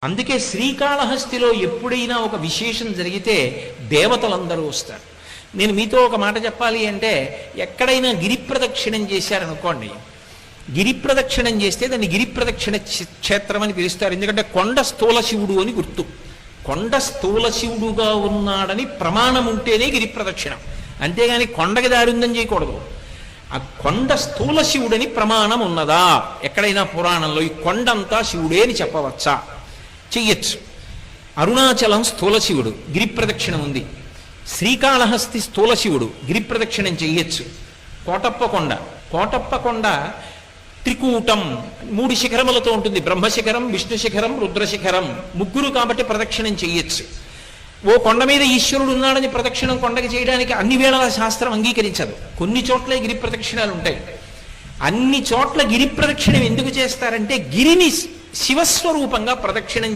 అందుకే శ్రీకాళహస్తిలో ఎప్పుడైనా ఒక విశేషం జరిగితే దేవతలందరూ వస్తారు. నేను మీతో ఒక మాట చెప్పాలి అంటే, ఎక్కడైనా గిరి ప్రదక్షిణం చేశారనుకోండి, గిరి ప్రదక్షిణం చేస్తే దాన్ని గిరి ప్రదక్షిణ క్షేత్రం అని పిలుస్తారు. ఎందుకంటే కొండ స్థూల శివుడు అని గుర్తు. కొండ స్థూల శివుడుగా ఉన్నాడని ప్రమాణం ఉంటేనే గిరి ప్రదక్షిణం, అంతేగాని కొండకి దారి ఉందని చేయకూడదు. ఆ కొండ స్థూల శివుడని ప్రమాణం ఉన్నదా ఎక్కడైనా పురాణంలో? ఈ కొండంతా శివుడే అని చెప్పవచ్చా? చెయ్యొచ్చు. అరుణాచలం స్థూల శివుడు, గిరి ప్రదక్షిణం ఉంది. శ్రీకాళహస్తి స్థూల శివుడు, గిరి ప్రదక్షిణం చెయ్యొచ్చు. కోటప్పకొండ త్రికూటం, 3 శిఖరములతో ఉంటుంది. బ్రహ్మశిఖరం, విష్ణు శిఖరం, రుద్రశిఖరం, 3 కాబట్టి ప్రదక్షిణం చెయ్యొచ్చు. ఓ కొండ మీద ఈశ్వరుడు ఉన్నాడని ప్రదక్షిణం కొండకి చేయడానికి అన్ని వేళల శాస్త్రం అంగీకరించదు. కొన్ని చోట్ల గిరి ప్రదక్షిణాలు ఉంటాయి. అన్ని చోట్ల గిరి ప్రదక్షిణం ఎందుకు చేస్తారంటే గిరిని శివస్వరూపంగా ప్రదక్షిణం